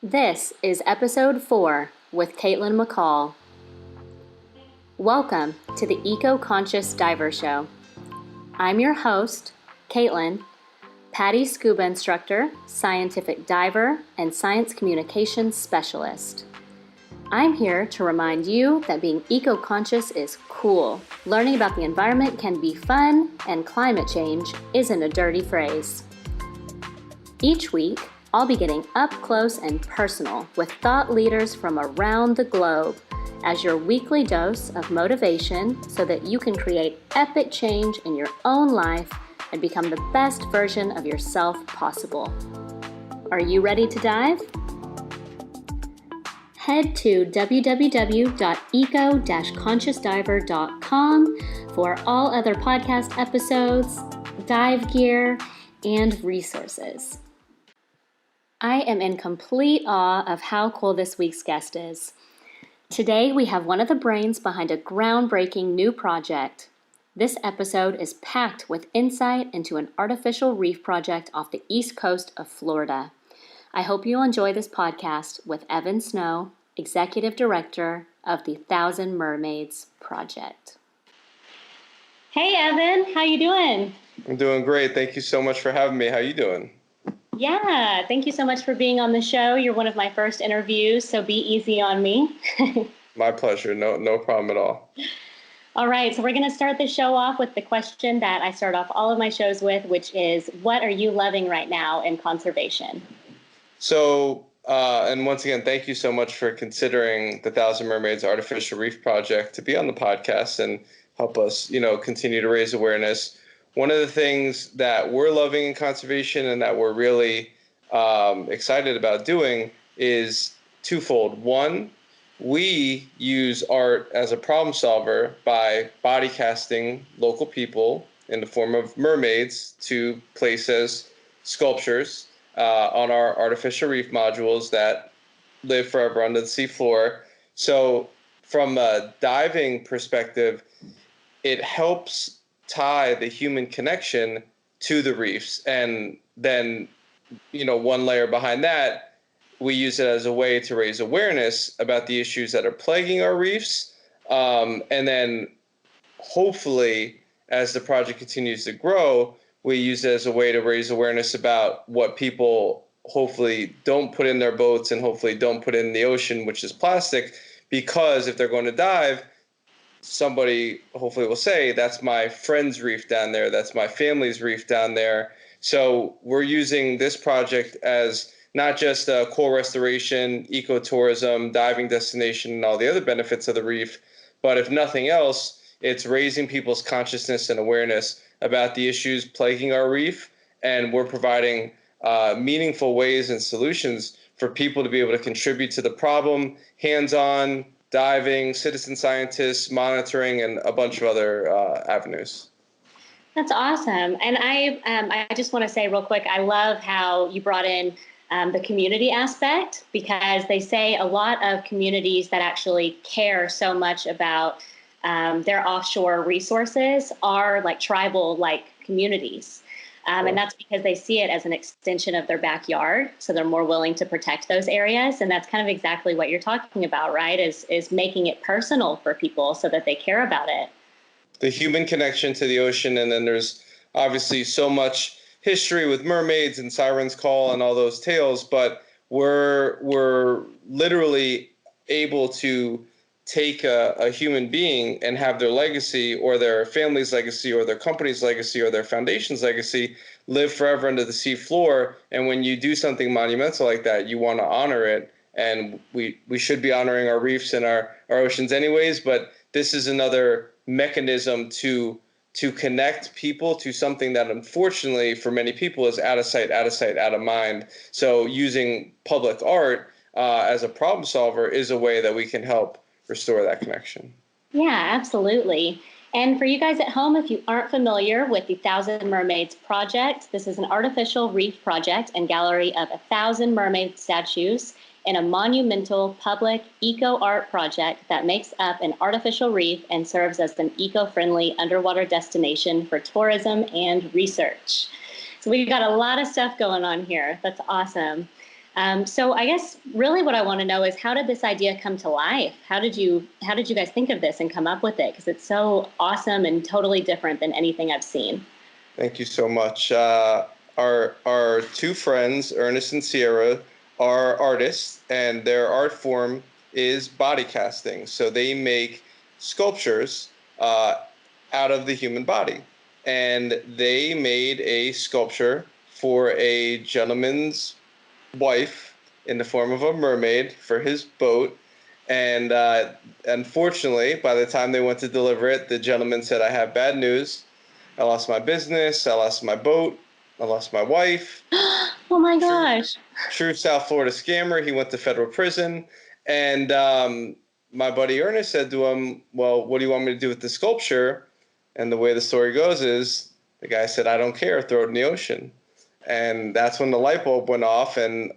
This is episode 4 with Caitlin McCall. Welcome to the Eco-Conscious Diver Show. I'm your host, Caitlin, PADI scuba instructor, scientific diver, and science communications specialist. I'm here to remind you that being eco-conscious is cool. Learning about the environment can be fun, and climate change isn't a dirty phrase. Each week, I'll be getting up close and personal with thought leaders from around the globe as your weekly dose of motivation so that you can create epic change in your own life and become the best version of yourself possible. Are you ready to dive? Head to www.eco-consciousdiver.com for all other podcast episodes, dive gear, and resources. I am in complete awe of how cool this week's guest is. Today, we have one of the brains behind a groundbreaking new project. This episode is packed with insight into an artificial reef project off the east coast of Florida. I hope you'll enjoy this podcast with Evan Snow, Executive Director of the Thousand Mermaids Project. Hey, Evan, how you doing? I'm doing great. Thank you so much for having me. How you doing? Yeah, thank you so much for being on the show. You're one of my first interviews, so be easy on me. My pleasure. No problem at all. All right, so we're going to start the show off with the question that I start off all of my shows with, which is, what are you loving right now in conservation? So, and once again, thank you so much for considering the Thousand Mermaids Artificial Reef Project to be on the podcast and help us, continue to raise awareness. One of the things that we're loving in conservation and that we're really excited about doing is twofold. One, we use art as a problem solver by body casting local people in the form of mermaids to place as sculptures on our artificial reef modules that live forever under the seafloor. So from a diving perspective, it helps tie the human connection to the reefs. And then, one layer behind that, we use it as a way to raise awareness about the issues that are plaguing our reefs. And then hopefully, as the project continues to grow, we use it as a way to raise awareness about what people hopefully don't put in their boats and hopefully don't put in the ocean, which is plastic, because if they're going to dive, somebody hopefully will say, that's my friend's reef down there, that's my family's reef down there. So we're using this project as not just a coral restoration, ecotourism, diving destination, and all the other benefits of the reef, but if nothing else, it's raising people's consciousness and awareness about the issues plaguing our reef, and we're providing meaningful ways and solutions for people to be able to contribute to the problem, hands-on, diving, citizen scientists, monitoring, and a bunch of other avenues. That's awesome. And I just want to say real quick, I love how you brought in the community aspect, because they say a lot of communities that actually care so much about their offshore resources are like tribal-like communities. And that's because they see it as an extension of their backyard. So they're more willing to protect those areas. And that's kind of exactly what you're talking about, right? Is making it personal for people so that they care about it. The human connection to the ocean. And then there's obviously so much history with mermaids and Siren's Call and all those tales. But we're literally able to take a human being and have their legacy or their family's legacy or their company's legacy or their foundation's legacy live forever under the sea floor. And when you do something monumental like that, you want to honor it. And we should be honoring our reefs and our oceans anyways, but this is another mechanism to connect people to something that unfortunately for many people is out of sight, out of mind. So using public art as a problem solver is a way that we can help restore that connection. Yeah, absolutely. And for you guys at home, if you aren't familiar with the Thousand Mermaids Project, this is an artificial reef project and gallery of 1,000 mermaid statues in a monumental public EcoArt project that makes up an artificial reef and serves as an eco-friendly underwater destination for tourism and research. So we've got a lot of stuff going on here. That's awesome. So I guess really what I want to know is, how did this idea come to life? How did you guys think of this and come up with it? Because it's so awesome and totally different than anything I've seen. Thank you so much. Our two friends, Ernest and Sierra, are artists, and their art form is body casting. So they make sculptures out of the human body. And they made a sculpture for a gentleman's wife in the form of a mermaid for his boat. And unfortunately, by the time they went to deliver it, the gentleman said, "I have bad news. I lost my business. I lost my boat. I lost my wife." Oh my gosh. True South Florida scammer. He went to federal prison. And my buddy Ernest said to him, "Well, what do you want me to do with the sculpture?" And the way the story goes is the guy said, "I don't care. Throw it in the ocean." And that's when the light bulb went off. And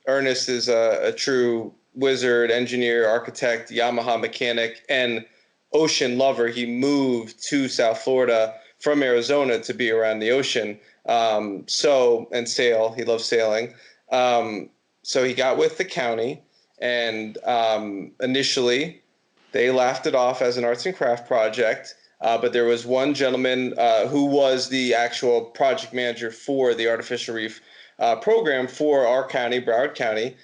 Ernest is a true wizard, engineer, architect, Yamaha mechanic, and ocean lover. He moved to South Florida from Arizona to be around the ocean. And sail. He loves sailing. So he got with the county, and initially they laughed it off as an arts and craft project. But there was one gentleman who was the actual project manager for the Artificial Reef program for our county, Broward County.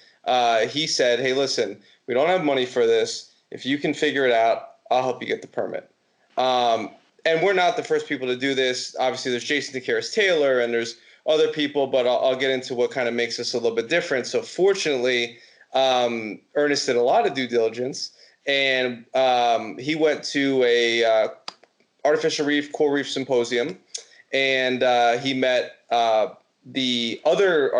He said, "Hey, listen, we don't have money for this. If you can figure it out, I'll help you get the permit." And we're not the first people to do this. Obviously, there's Jason DeCaris Taylor and there's other people, but I'll get into what kind of makes us a little bit different. So fortunately, Ernest did a lot of due diligence, and he went to a Artificial Reef Coral Reef Symposium, and he met our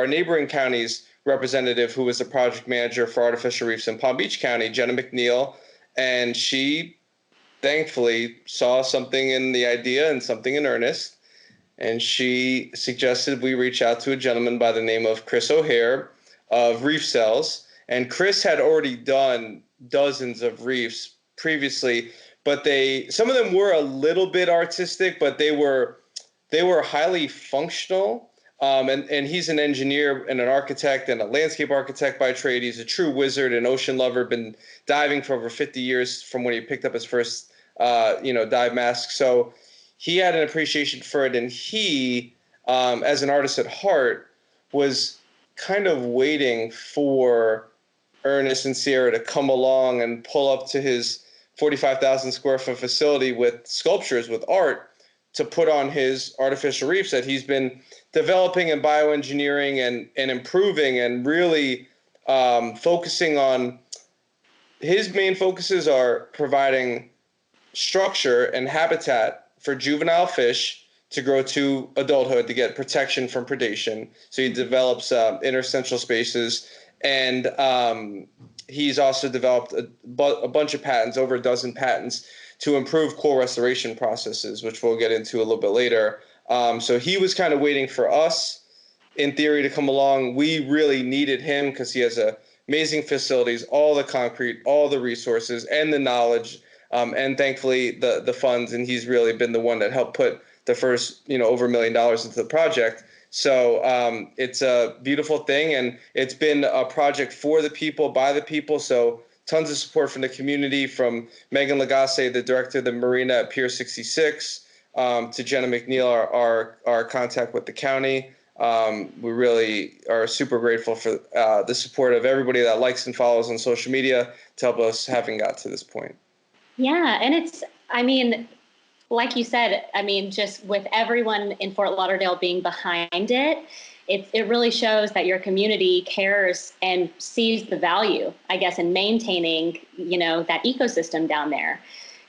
neighboring county's representative, who was the project manager for Artificial Reefs in Palm Beach County, Jenna McNeil, and she thankfully saw something in the idea and something in Ernest, and she suggested we reach out to a gentleman by the name of Chris O'Hare of Reef Cells. And Chris had already done dozens of reefs previously, but some of them were a little bit artistic, but they were highly functional. And he's an engineer and an architect and a landscape architect by trade. He's a true wizard, an ocean lover, been diving for over 50 years from when he picked up his first dive mask. So he had an appreciation for it, and he, as an artist at heart, was kind of waiting for Ernest and Sierra to come along and pull up to his 45,000 square foot facility with sculptures, with art, to put on his artificial reefs that he's been developing and bioengineering and improving, and really focusing on. His main focuses are providing structure and habitat for juvenile fish to grow to adulthood to get protection from predation. So he develops interstitial spaces, and he's also developed a bunch of patents, over a dozen patents, to improve coral restoration processes, which we'll get into a little bit later. So he was kind of waiting for us, in theory, to come along. We really needed him because he has amazing facilities, all the concrete, all the resources, and the knowledge, and thankfully the funds. And he's really been the one that helped put the first, over $1 million into the project. So it's a beautiful thing, and it's been a project for the people, by the people. So tons of support from the community, from Megan Lagasse, the director of the marina at Pier 66, to Jenna McNeil, our contact with the county. We really are super grateful for the support of everybody that likes and follows on social media to help us having got to this point. Yeah, and like you said, just with everyone in Fort Lauderdale being behind it, it really shows that your community cares and sees the value, I guess, in maintaining, that ecosystem down there.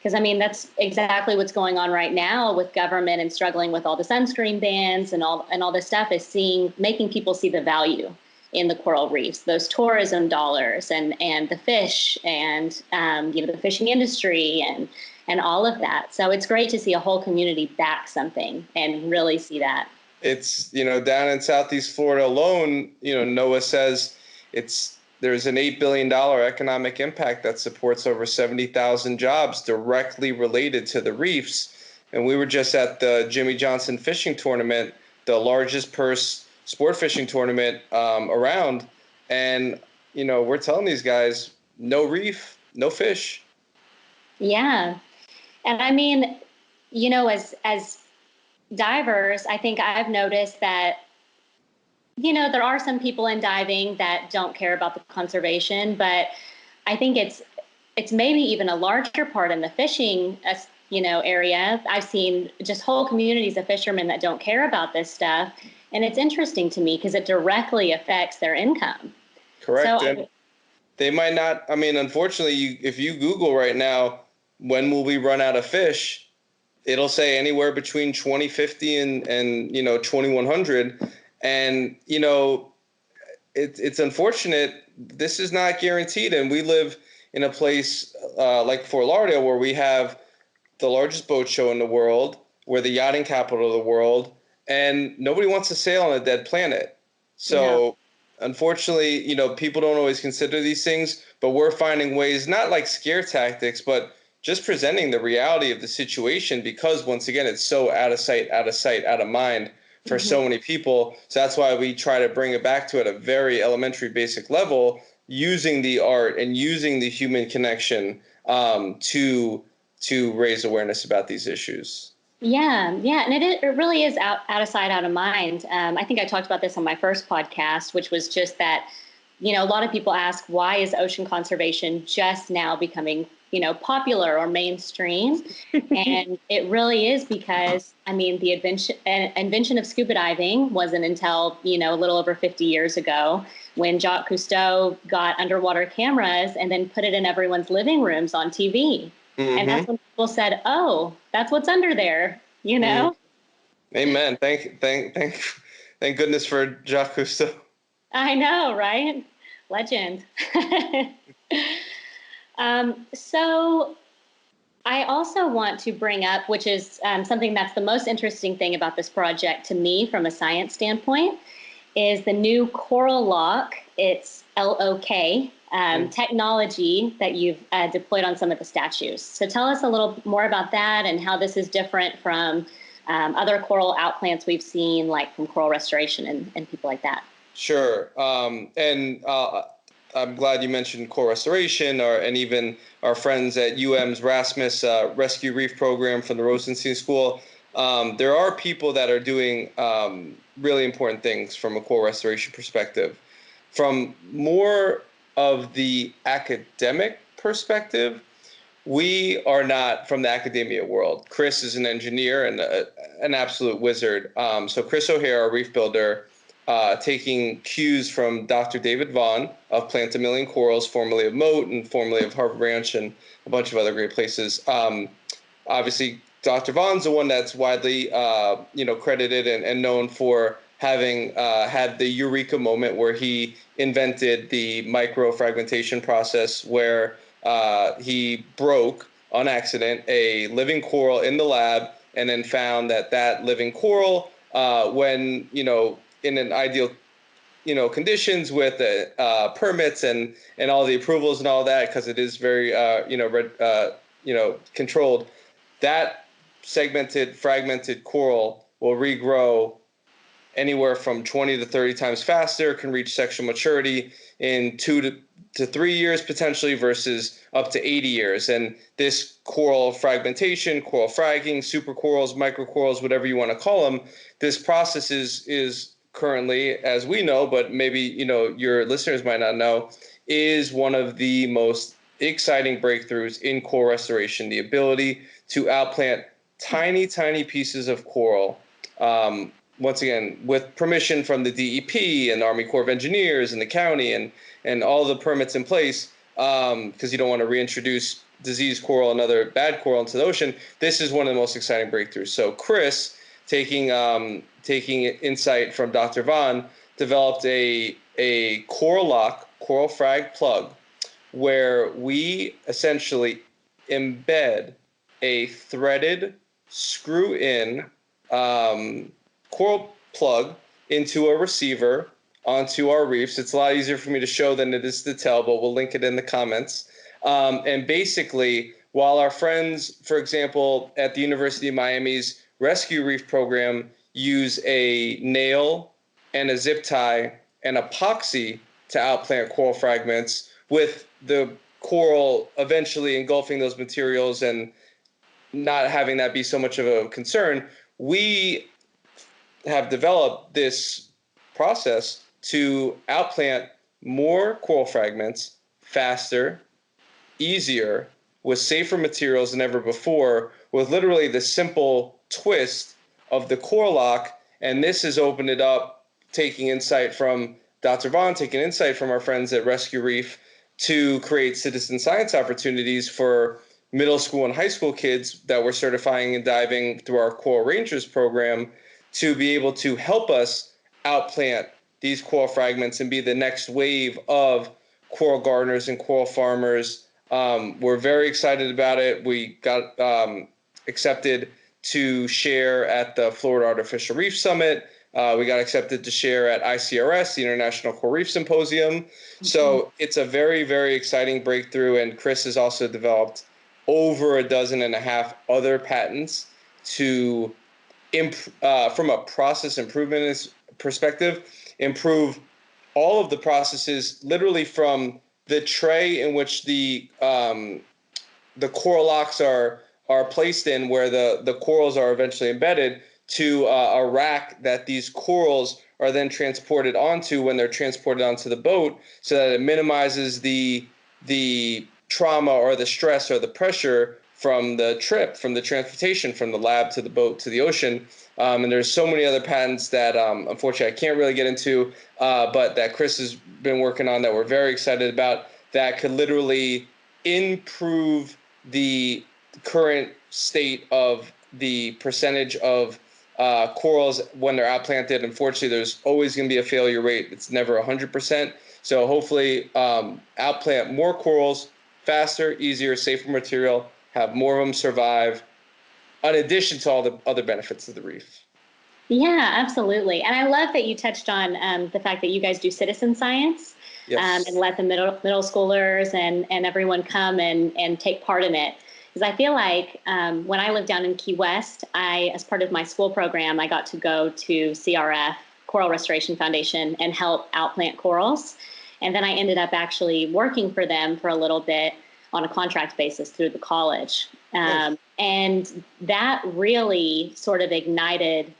Because, that's exactly what's going on right now with government and struggling with all the sunscreen bans and all this stuff, is making people see the value in the coral reefs, those tourism dollars and the fish and, the fishing industry and all of that. So it's great to see a whole community back something and really see that. It's, down in Southeast Florida alone, NOAA says there's an $8 billion economic impact that supports over 70,000 jobs directly related to the reefs. And we were just at the Jimmy Johnson fishing tournament, the largest purse sport fishing tournament around. And, we're telling these guys, no reef, no fish. Yeah. And I mean, as divers, I think I've noticed that, there are some people in diving that don't care about the conservation, but I think it's maybe even a larger part in the fishing, area. I've seen just whole communities of fishermen that don't care about this stuff. And it's interesting to me because it directly affects their income. Correct. So, And they might not, unfortunately, if you Google right now, when will we run out of fish? It'll say anywhere between 2050 and 2100. And, it's unfortunate. This is not guaranteed. And we live in a place like Fort Lauderdale where we have the largest boat show in the world. We're the yachting capital of the world. And nobody wants to sail on a dead planet. no. So unfortunately, people don't always consider these things, but we're finding ways, not like scare tactics, but just presenting the reality of the situation, because once again, it's so out of sight, out of mind for so many people. So that's why we try to bring it back to at a very elementary, basic level, using the art and using the human connection to raise awareness about these issues. Yeah, yeah, and it really is out of sight, out of mind. I think I talked about this on my first podcast, which was just that, a lot of people ask, why is ocean conservation just now becoming, popular or mainstream? And it really is because, the invention of scuba diving wasn't until, a little over 50 years ago, when Jacques Cousteau got underwater cameras and then put it in everyone's living rooms on TV. And that's when people said, "Oh, that's what's under there," Amen. Thank goodness for Jacques Cousteau. I know, right? Legend. So I also want to bring up, which is something that's the most interesting thing about this project to me from a science standpoint, is the new coral lock. It's LOK technology that you've deployed on some of the statues. So tell us a little more about that and how this is different from other coral outplants we've seen, like from coral restoration and people like that. Sure. And I'm glad you mentioned coral restoration, and even our friends at UM's Rasmus Rescue Reef Program from the Rosenstein School. There are people that are doing really important things from a coral restoration perspective. From more of the academic perspective, we are not from the academia world. Chris is an engineer and an absolute wizard. So Chris O'Hare, our reef builder, taking cues from Dr. David Vaughn of Plant a Million Corals, formerly of Moat and formerly of Harbor Branch and a bunch of other great places. Obviously, Dr. Vaughn's the one that's widely, credited and known for having had the eureka moment where he invented the microfragmentation process, where he broke on accident a living coral in the lab, and then found that living coral, when in an ideal conditions with permits and all the approvals and all that, because it is very controlled, that segmented fragmented coral will regrow anywhere from 20 to 30 times faster, can reach sexual maturity in 2 to 3 years potentially, versus up to 80 years. And this coral fragmentation, coral fragging, supercorals, microcorals, whatever you want to call them, this process is currently, as we know, but maybe your listeners might not know, is one of the most exciting breakthroughs in coral restoration. The ability to outplant tiny pieces of coral, once again, with permission from the DEP and the Army Corps of Engineers and the county and all the permits in place, because you don't want to reintroduce diseased coral and other bad coral into the ocean. This is one of the most exciting breakthroughs. So Chris, taking insight from Dr. Vaughn, developed a coral lock, coral frag plug, where we essentially embed a threaded screw-in coral plug into a receiver onto our reefs. It's a lot easier for me to show than it is to tell, but we'll link it in the comments. And basically, while our friends, for example, at the University of Miami's Rescue Reef Program use a nail and a zip tie and epoxy to outplant coral fragments, with the coral eventually engulfing those materials and not having that be so much of a concern, we have developed this process to outplant more coral fragments faster, easier, with safer materials than ever before, with literally the simple twist of the core lock. And this has opened it up, taking insight from Dr. Vaughn, taking insight from our friends at Rescue Reef, to create citizen science opportunities for middle school and high school kids that we're certifying in diving through our Coral Rangers program, to be able to help us outplant these coral fragments and be the next wave of coral gardeners and coral farmers. We're very excited about it. We got accepted to share at the Florida Artificial Reef Summit. We got accepted to share at ICRS, the International Coral Reef Symposium. So it's a very, very exciting breakthrough. And Chris has also developed over 12.5 other patents to, from a process improvement perspective, improve all of the processes, literally from the tray in which the coral locks are placed in, where the corals are eventually embedded, to a rack that these corals are then transported onto when they're transported onto the boat, so that it minimizes the trauma or the stress or the pressure from the trip, from the transportation from the lab to the boat to the ocean. And there's so many other patents that unfortunately I can't really get into, but that Chris has been working on, that we're very excited about, that could literally improve the current state of the percentage of corals when they're outplanted. Unfortunately, there's always going to be a failure rate. It's never 100%. So hopefully outplant more corals faster, easier, safer material, have more of them survive, in addition to all the other benefits of the reef. Yeah, absolutely. And I love that you touched on the fact that you guys do citizen science. Yes. And let the middle schoolers and everyone come and take part in it. Because I feel like when I lived down in Key West, as part of my school program, I got to go to CRF, Coral Restoration Foundation, and help outplant corals. And then I ended up actually working for them for a little bit on a contract basis through the college. Nice. And that really sort of ignited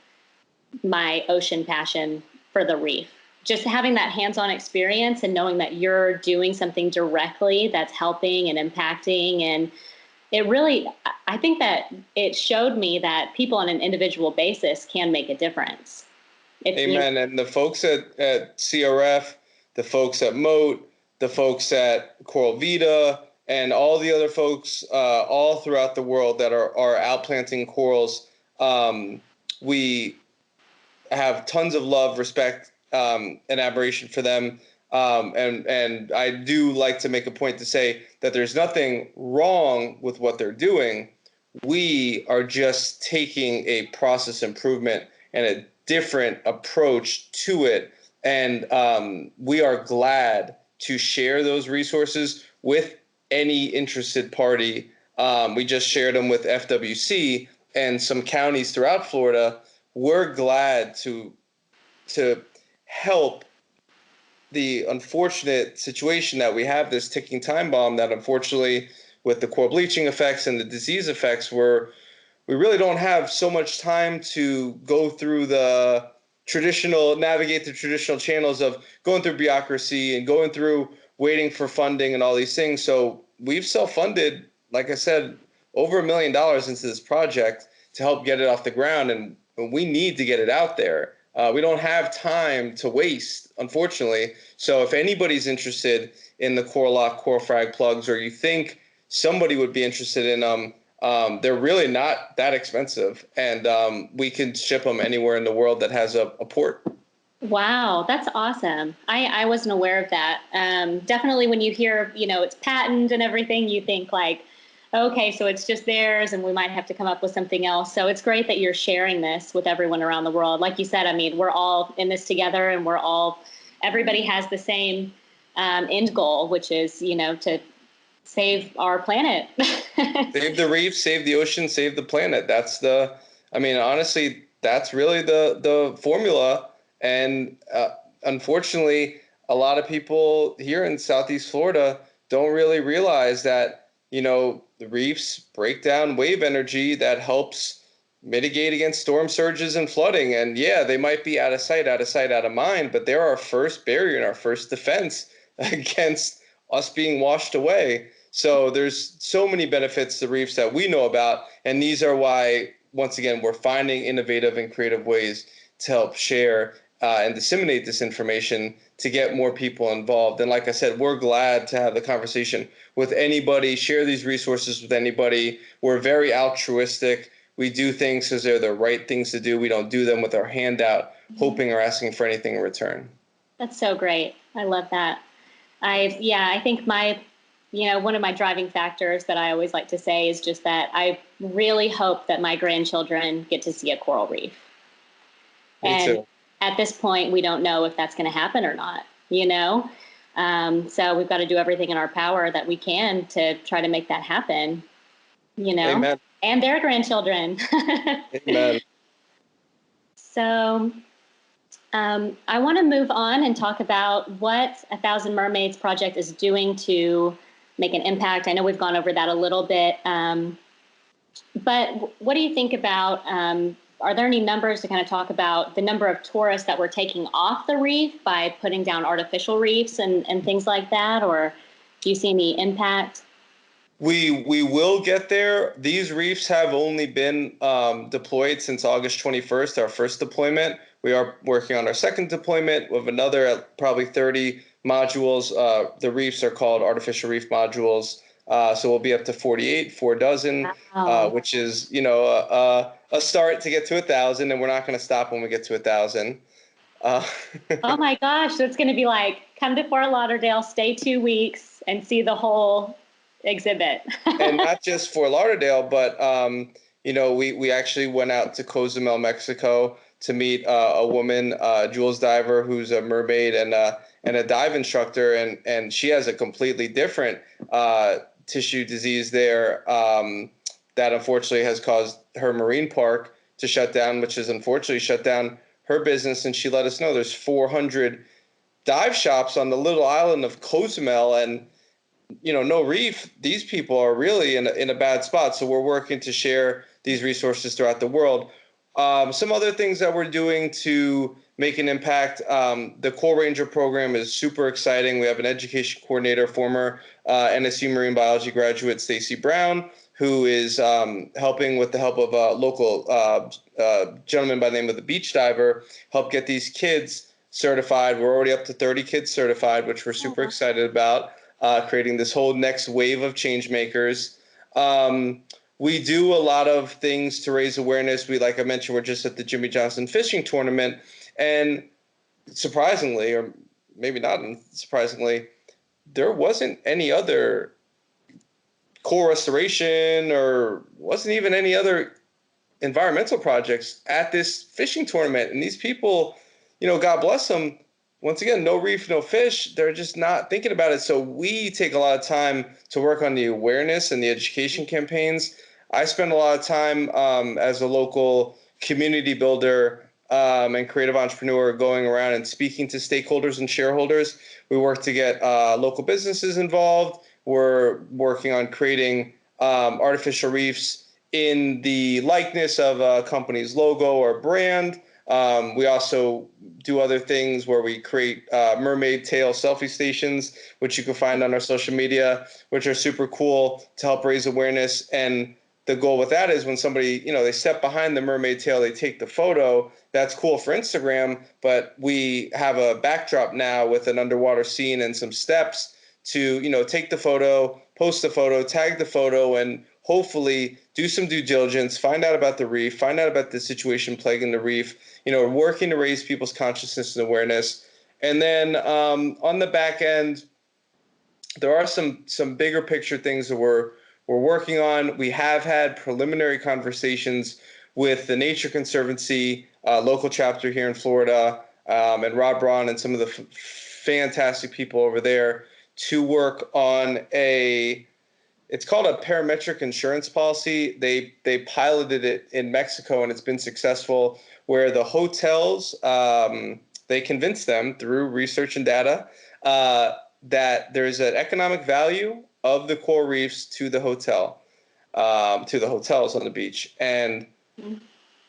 my ocean passion for the reef. Just having that hands-on experience and knowing that you're doing something directly that's helping and impacting. And it really, I think that it showed me that people on an individual basis can make a difference. Amen. And the folks at CRF, the folks at Moat, the folks at Coral Vita, and all the other folks all throughout the world that are outplanting corals, we have tons of love, respect, and admiration for them. And I do like to make a point to say that there's nothing wrong with what they're doing. We are just taking a process improvement and a different approach to it. And we are glad to share those resources with any interested party. We just shared them with FWC and some counties throughout Florida. We're glad to help the unfortunate situation that we have, this ticking time bomb that unfortunately, with the coral bleaching effects and the disease effects, we really don't have so much time to go through navigate the traditional channels of going through bureaucracy and going through waiting for funding and all these things. So we've self-funded, like I said, over $1 million into this project to help get it off the ground, and we need to get it out there. We don't have time to waste, unfortunately. So if anybody's interested in the Coral Lock, Coral Frag plugs, or you think somebody would be interested in them, they're really not that expensive. And we can ship them anywhere in the world that has a port. Wow, that's awesome. I wasn't aware of that. Definitely when you hear, it's patent and everything, you think like, okay, so it's just theirs and we might have to come up with something else. So it's great that you're sharing this with everyone around the world. Like you said, I mean, we're all in this together, and everybody has the same end goal, which is, to save our planet. Save the reef, save the ocean, save the planet. Honestly, that's really the formula. And unfortunately, a lot of people here in Southeast Florida don't really realize that, the reefs break down wave energy that helps mitigate against storm surges and flooding. And yeah, they might be out of sight, out of mind, but they're our first barrier and our first defense against us being washed away. So there's so many benefits to reefs that we know about. And these are why, once again, we're finding innovative and creative ways to help share and disseminate this information to get more people involved. And like I said, we're glad to have the conversation with anybody, share these resources with anybody. We're very altruistic. We do things because they're the right things to do. We don't do them with our hand out, hoping or asking for anything in return. That's so great. I love that. I think one of my driving factors that I always like to say is just that I really hope that my grandchildren get to see a coral reef. Me too. At this point, we don't know if that's going to happen or not, So we've got to do everything in our power that we can to try to make that happen, Amen. And their grandchildren. Amen. So I want to move on and talk about what 1,000 Mermaids Project is doing to make an impact. I know we've gone over that a little bit, but what do you think about, are there any numbers to kind of talk about the number of tourists that we're taking off the reef by putting down artificial reefs and things like that? Or do you see any impact? We will get there. These reefs have only been deployed since August 21st, our first deployment. We are working on our second deployment with another probably 30 modules. The reefs are called artificial reef modules. So we'll be up to 48, 4 dozen, Wow. which is, a start to get to 1,000, and we're not going to stop when we get to 1,000. Oh my gosh. So it's going to be like, come to Fort Lauderdale, stay 2 weeks and see the whole exhibit. And not just Fort Lauderdale, but, we actually went out to Cozumel, Mexico to meet a woman, Jules Diver, who's a mermaid and a dive instructor. And she has a completely different tissue disease there that unfortunately has caused her marine park to shut down, which has unfortunately shut down her business. And she let us know there's 400 dive shops on the little island of Cozumel, and no reef. These people are really in a bad spot. So we're working to share these resources throughout the world. Some other things that we're doing to make an impact. The Coral Ranger program is super exciting. We have an education coordinator, former NSU marine biology graduate Stacy Brown, who is helping with the help of a local gentleman by the name of the Beach Diver, help get these kids certified. We're already up to 30 kids certified, which we're super excited about, creating this whole next wave of change makers. We do a lot of things to raise awareness. Like I mentioned, we're just at the Jimmy Johnson fishing tournament, and surprisingly, or maybe not surprisingly, there wasn't any other coral restoration or wasn't even any other environmental projects at this fishing tournament. And these people, God bless them, once again, no reef, no fish. They're just not thinking about it. So we take a lot of time to work on the awareness and the education campaigns. I spend a lot of time as a local community builder and creative entrepreneur going around and speaking to stakeholders and shareholders. We work to get local businesses involved. We're working on creating artificial reefs in the likeness of a company's logo or brand. We also do other things where we create mermaid tail selfie stations, which you can find on our social media, which are super cool to help raise awareness. And the goal with that is when somebody, they step behind the mermaid tail, they take the photo. That's cool for Instagram, but we have a backdrop now with an underwater scene and some steps to, take the photo, post the photo, tag the photo, and hopefully do some due diligence, find out about the reef, find out about the situation plaguing the reef, working to raise people's consciousness and awareness. And then on the back end, there are some bigger picture things that we're working on. We have had preliminary conversations with the Nature Conservancy local chapter here in Florida, and Rob Braun and some of the fantastic people over there to work on it's called a parametric insurance policy. They piloted it in Mexico, and it's been successful, where the hotels they convince them through research and data that there's an economic value of the coral reefs to the to the hotels on the beach. And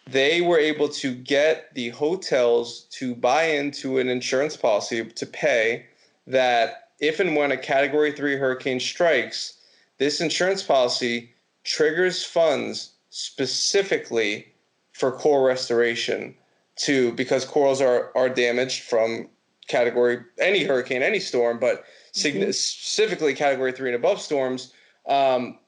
they were able to get the hotels to buy into an insurance policy to pay that if and when a Category 3 hurricane strikes, this insurance policy triggers funds specifically for coral restoration because corals are damaged from any hurricane, any storm, but specifically Category 3 and above storms.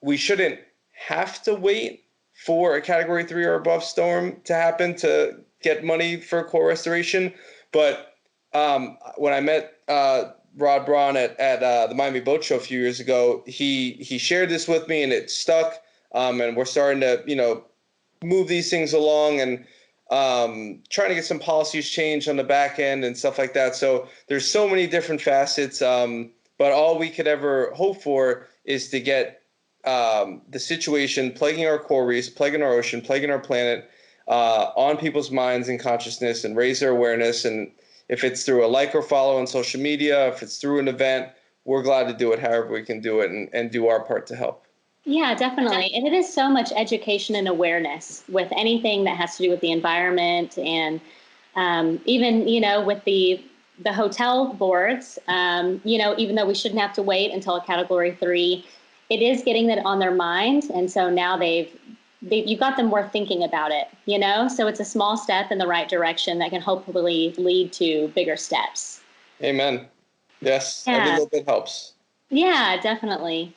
We shouldn't have to wait for a Category 3 or above storm to happen to get money for coral restoration. But when I met Rod Braun at the Miami Boat Show a few years ago, he shared this with me, and it stuck. And we're starting to move these things along and trying to get some policies changed on the back end and stuff like that. So there's so many different facets, but all we could ever hope for is to get the situation plaguing our coral reefs, plaguing our ocean, plaguing our planet on people's minds and consciousness, and raise their awareness. And if it's through a like or follow on social media, if it's through an event, we're glad to do it however we can do it and do our part to help. Yeah, definitely. And it is so much education and awareness with anything that has to do with the environment, and even, with the hotel boards, even though we shouldn't have to wait until a Category 3, it is getting that on their mind. And so now you got them more thinking about it, so it's a small step in the right direction that can hopefully lead to bigger steps. Amen. Yes. Yeah. Every little bit helps. Yeah, definitely.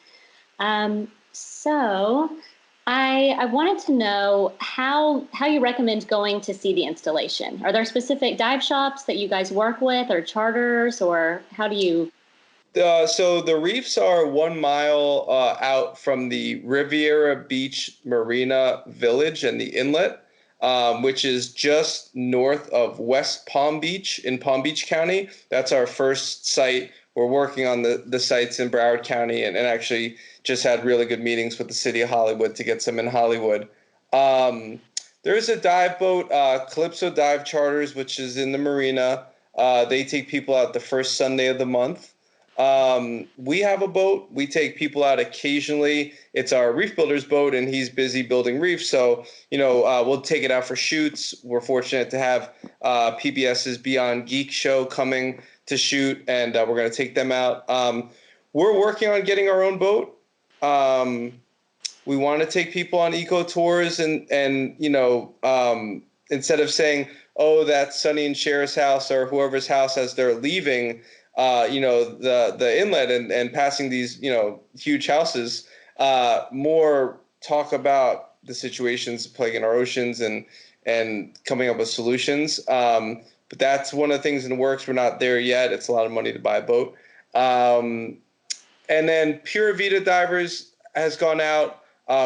So I wanted to know how you recommend going to see the installation. Are there specific dive shops that you guys work with, or charters, or how do you? So the reefs are 1 mile out from the Riviera Beach Marina Village and the inlet, which is just north of West Palm Beach in Palm Beach County. That's our first site. We're working on the sites in Broward County, and actually just had really good meetings with the city of Hollywood to get some in Hollywood. There's a dive boat, Calypso Dive Charters, which is in the marina. They take people out the first Sunday of the month. We have a boat. We take people out occasionally. It's our reef builder's boat, and he's busy building reefs. So, we'll take it out for shoots. We're fortunate to have PBS's Beyond Geek show coming to shoot, and we're going to take them out. We're working on getting our own boat. We want to take people on eco tours and instead of saying, oh, that's Sonny and Cher's house or whoever's house as they're leaving, the inlet and passing these, huge houses, more talk about the situations plaguing our oceans and coming up with solutions. But that's one of the things in the works. We're not there yet. It's a lot of money to buy a boat. And then Pura Vida Divers has gone out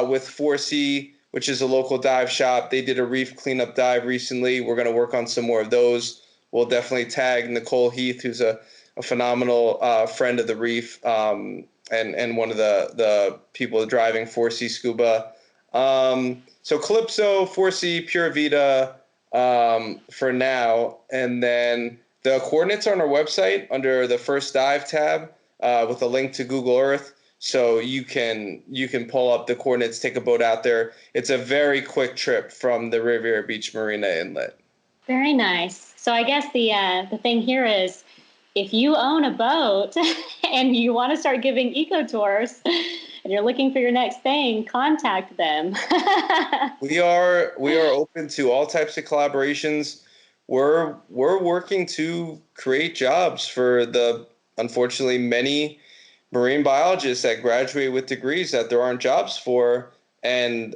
with 4C, which is a local dive shop. They did a reef cleanup dive recently. We're going to work on some more of those. We'll definitely tag Nicole Heath, who's a phenomenal friend of the reef, and one of the people driving 4C Scuba. So Calypso, 4C, Pura Vida for now. And then the coordinates are on our website under the First Dive tab with a link to Google Earth. So you can pull up the coordinates, take a boat out there. It's a very quick trip from the Riviera Beach Marina Inlet. Very nice. So I guess the thing here is, if you own a boat and you want to start giving eco tours and you're looking for your next thing, contact them. We are open to all types of collaborations. We're working to create jobs for the unfortunately many marine biologists that graduate with degrees that there aren't jobs for, and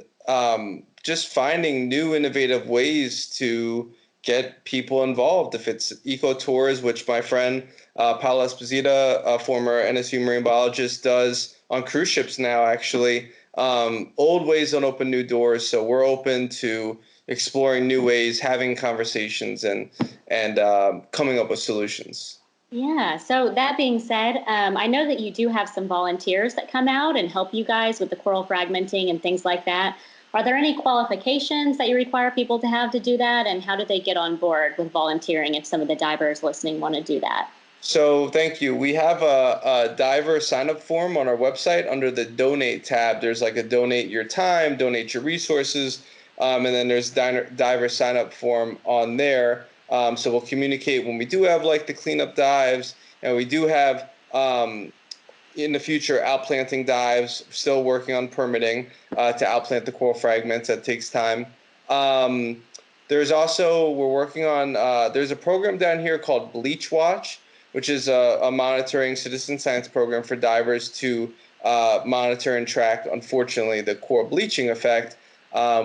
just finding new innovative ways to get people involved. If it's eco tours, which my friend Paolo Esposito, a former NSU marine biologist, does on cruise ships now, actually. Old ways don't open new doors, so we're open to exploring new ways, having conversations, and coming up with solutions. Yeah. So that being said, I know that you do have some volunteers that come out and help you guys with the coral fragmenting and things like that. Are there any qualifications that you require people to have to do that? And how do they get on board with volunteering if some of the divers listening want to do that? So thank you. We have a diver sign-up form on our website under the donate tab. There's like a donate your time, donate your resources, and then there's diver sign-up form on there. So we'll communicate when we do have like the cleanup dives, and we do have in the future outplanting dives. Still working on permitting to outplant the coral fragments. That takes time. There's also, we're working on, there's a program down here called Bleach Watch, which is a monitoring citizen science program for divers to monitor and track, unfortunately, the coral bleaching effect.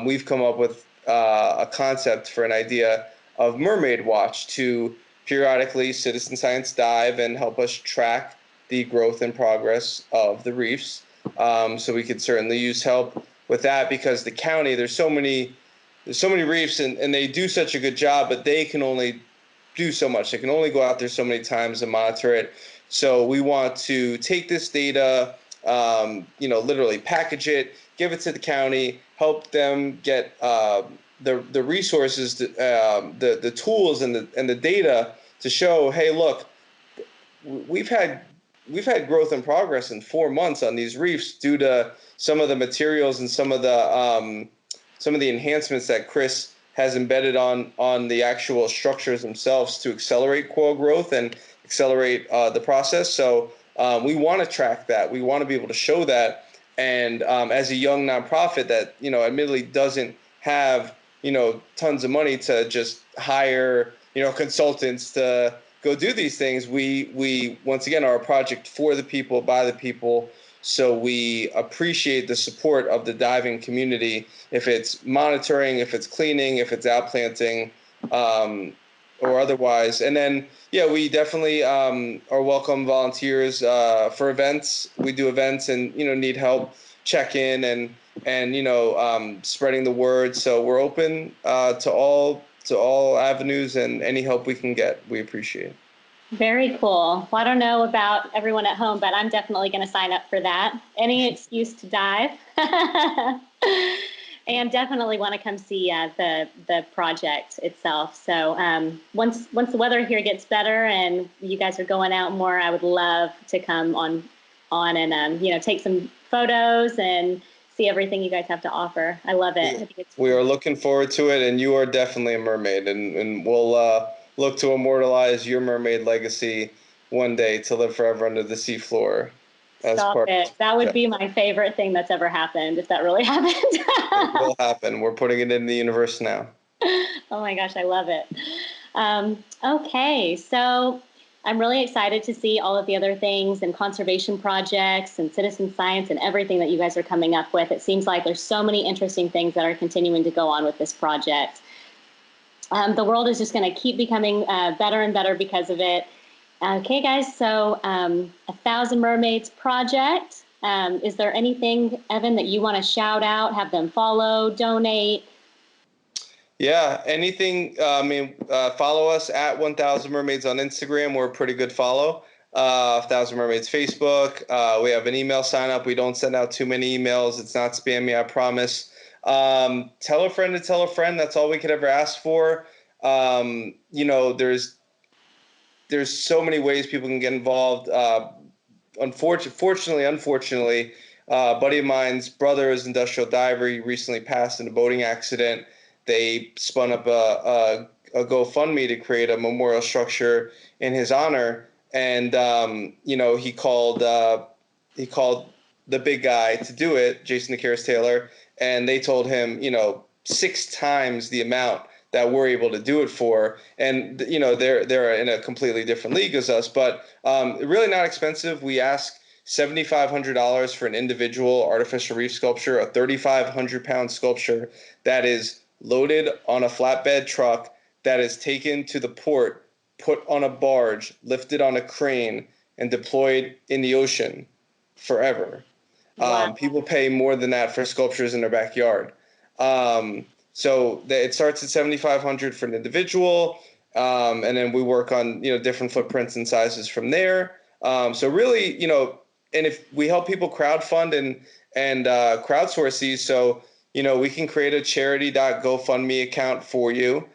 We've come up with a concept for an idea of Mermaid Watch to periodically citizen science dive and help us track the growth and progress of the reefs. So we could certainly use help with that, because the county, there's so many reefs, and they do such a good job, but they can only do so much. They can only go out there so many times and monitor it. So we want to take this data, literally package it, give it to the county, help them get the resources, the tools and the data to show, hey, look, we've had growth and progress in 4 months on these reefs due to some of the materials and some of the enhancements that Chris has embedded on the actual structures themselves to accelerate coral growth and accelerate the process. So we want to track that. We want to be able to show that. And as a young nonprofit that, admittedly doesn't have, tons of money to just hire, consultants to go do these things, we once again are a project for the people, by the people. So we appreciate the support of the diving community, if it's monitoring, if it's cleaning, if it's outplanting, or otherwise. And then, we definitely are welcome volunteers for events. We do events and, need help, check in and spreading the word. So we're open to all avenues, and any help we can get, we appreciate. Very cool. Well, I don't know about everyone at home, but I'm definitely going to sign up for that. Any excuse to dive. And definitely want to come see the project itself. So once the weather here gets better and you guys are going out more, I would love to come on and take some photos and see everything you guys have to offer. I love it. I think it's we are looking forward to it, and you are definitely a mermaid, and we'll look to immortalize your mermaid legacy one day to live forever under the seafloor. Stop it. That would be my favorite thing that's ever happened, if that really happened. It will happen. We're putting it in the universe now. Oh my gosh, I love it. Okay, so I'm really excited to see all of the other things and conservation projects and citizen science and everything that you guys are coming up with. It seems like there's so many interesting things that are continuing to go on with this project. The world is just going to keep becoming better and better because of it. Okay, guys, so 1,000 Mermaids Project. Is there anything, Evan, that you want to shout out, have them follow, donate? Yeah, anything. Follow us at 1,000 Mermaids on Instagram. We're a pretty good follow. 1,000 Mermaids Facebook. We have an email sign up. We don't send out too many emails. It's not spammy, I promise. Tell a friend to tell a friend. That's all we could ever ask for. There's so many ways people can get involved. Unfortunately, a buddy of mine's brother is an industrial diver. He recently passed in a boating accident. They spun up a GoFundMe to create a memorial structure in his honor. And, he called the big guy to do it, Jason Nicaris Taylor, and they told him, 6 times the amount that we're able to do it for. And, they're in a completely different league as us, but really not expensive. We ask $7,500 for an individual artificial reef sculpture, a 3,500-pound sculpture that is loaded on a flatbed truck, that is taken to the port, put on a barge, lifted on a crane, and deployed in the ocean forever. Wow. People pay more than that for sculptures in their backyard. So it starts at $7,500 for an individual, and then we work on different footprints and sizes from there. So really, and if we help people crowdfund and crowdsource these, so we can create a charity.gofundme account for you.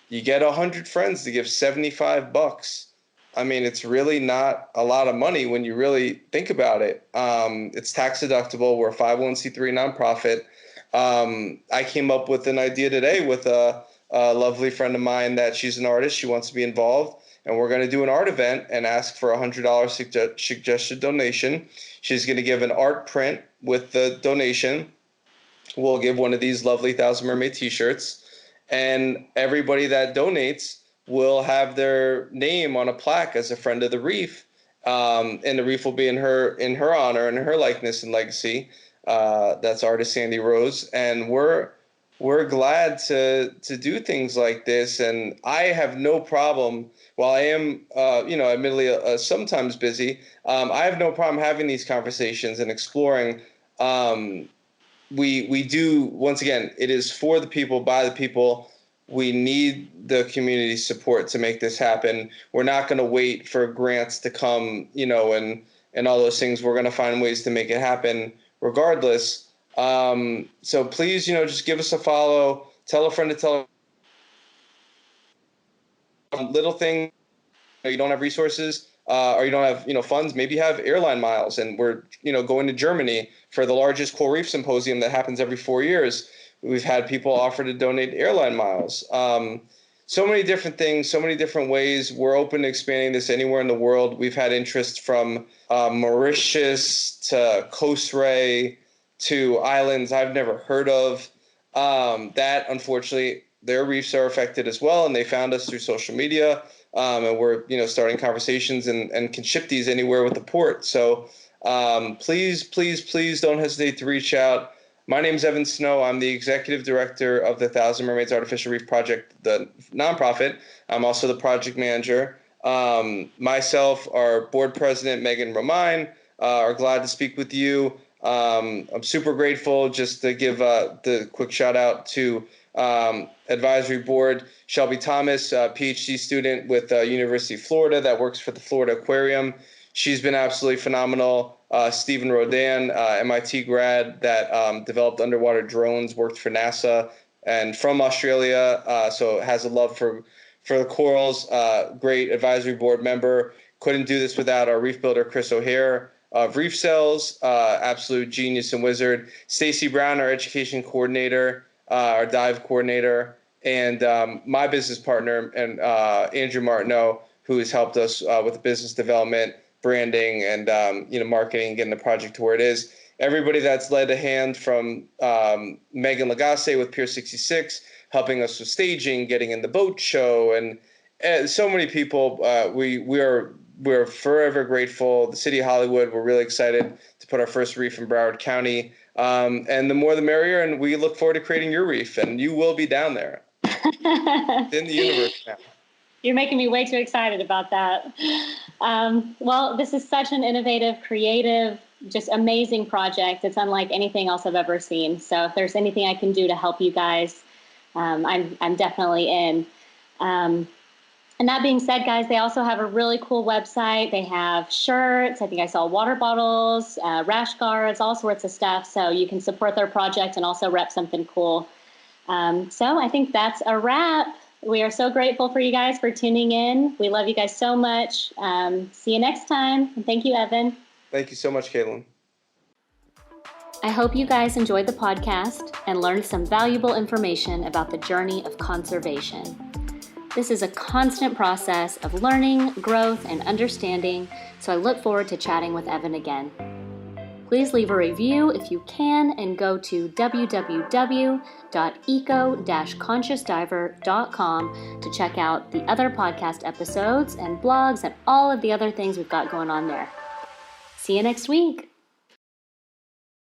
You get 100 friends to give $75. I mean, it's really not a lot of money when you really think about it. It's tax deductible. We're a 501c3 nonprofit. I came up with an idea today with a lovely friend of mine that she's an artist. She wants to be involved. And we're going to do an art event and ask for a $100 suggested donation. She's going to give an art print with the donation. We'll give one of these lovely Thousand Mermaid t-shirts. And everybody that donates will have their name on a plaque as a friend of the reef. And the reef will be in her honor and her likeness and legacy. That's artist Sandy Rose. And we're glad to do things like this. And I have no problem, while I am, admittedly sometimes busy, I have no problem having these conversations and exploring. We do, once again, it is for the people, by the people. We need the community support to make this happen. We're not going to wait for grants to come, and all those things. We're going to find ways to make it happen regardless. So please, just give us a follow, tell a friend to tell a little thing. You don't have resources, or you don't have, funds, maybe you have airline miles. And we're, going to Germany for the largest coral reef symposium that happens every 4 years. We've had people offer to donate airline miles. So many different things, so many different ways. We're open to expanding this anywhere in the world. We've had interest from Mauritius to Coast Ray to islands I've never heard of. That, unfortunately, their reefs are affected as well, and they found us through social media. And we're, starting conversations and can ship these anywhere with the port. So please, please, please don't hesitate to reach out. My name is Evan Snow. I'm the executive director of the Thousand Mermaids Artificial Reef Project, the nonprofit. I'm also the project manager. Myself, our board president, Megan Romine, are glad to speak with you. I'm super grateful. Just to give the quick shout out to advisory board, Shelby Thomas, PhD student with University of Florida that works for the Florida Aquarium. She's been absolutely phenomenal. Stephen Rodan, MIT grad that developed underwater drones, worked for NASA and from Australia, so has a love for the corals. Great advisory board member. Couldn't do this without our reef builder, Chris O'Hare of Reef Cells, absolute genius and wizard. Stacy Brown, our education coordinator, our dive coordinator, and my business partner, and Andrew Martineau, who has helped us with the business development, branding, and marketing, getting the project to where it is. Everybody that's led a hand, from Megan Lagasse with Pier 66, helping us with staging, getting in the boat show, and so many people. We're forever grateful. The city of Hollywood, we're really excited to put our first reef in Broward County. And the more the merrier, and we look forward to creating your reef, and you will be down there. It's in the universe now. You're making me way too excited about that. Well, this is such an innovative, creative, just amazing project. It's unlike anything else I've ever seen. So if there's anything I can do to help you guys, I'm definitely in. And that being said, guys, they also have a really cool website. They have shirts. I think I saw water bottles, rash guards, all sorts of stuff. So you can support their project and also rep something cool. So I think that's a wrap. We are so grateful for you guys for tuning in. We love you guys so much. See you next time. And thank you, Evan. Thank you so much, Caitlin. I hope you guys enjoyed the podcast and learned some valuable information about the journey of conservation. This is a constant process of learning, growth, and understanding, so I look forward to chatting with Evan again. Please leave a review if you can, and go to www.eco-consciousdiver.com to check out the other podcast episodes and blogs and all of the other things we've got going on there. See you next week.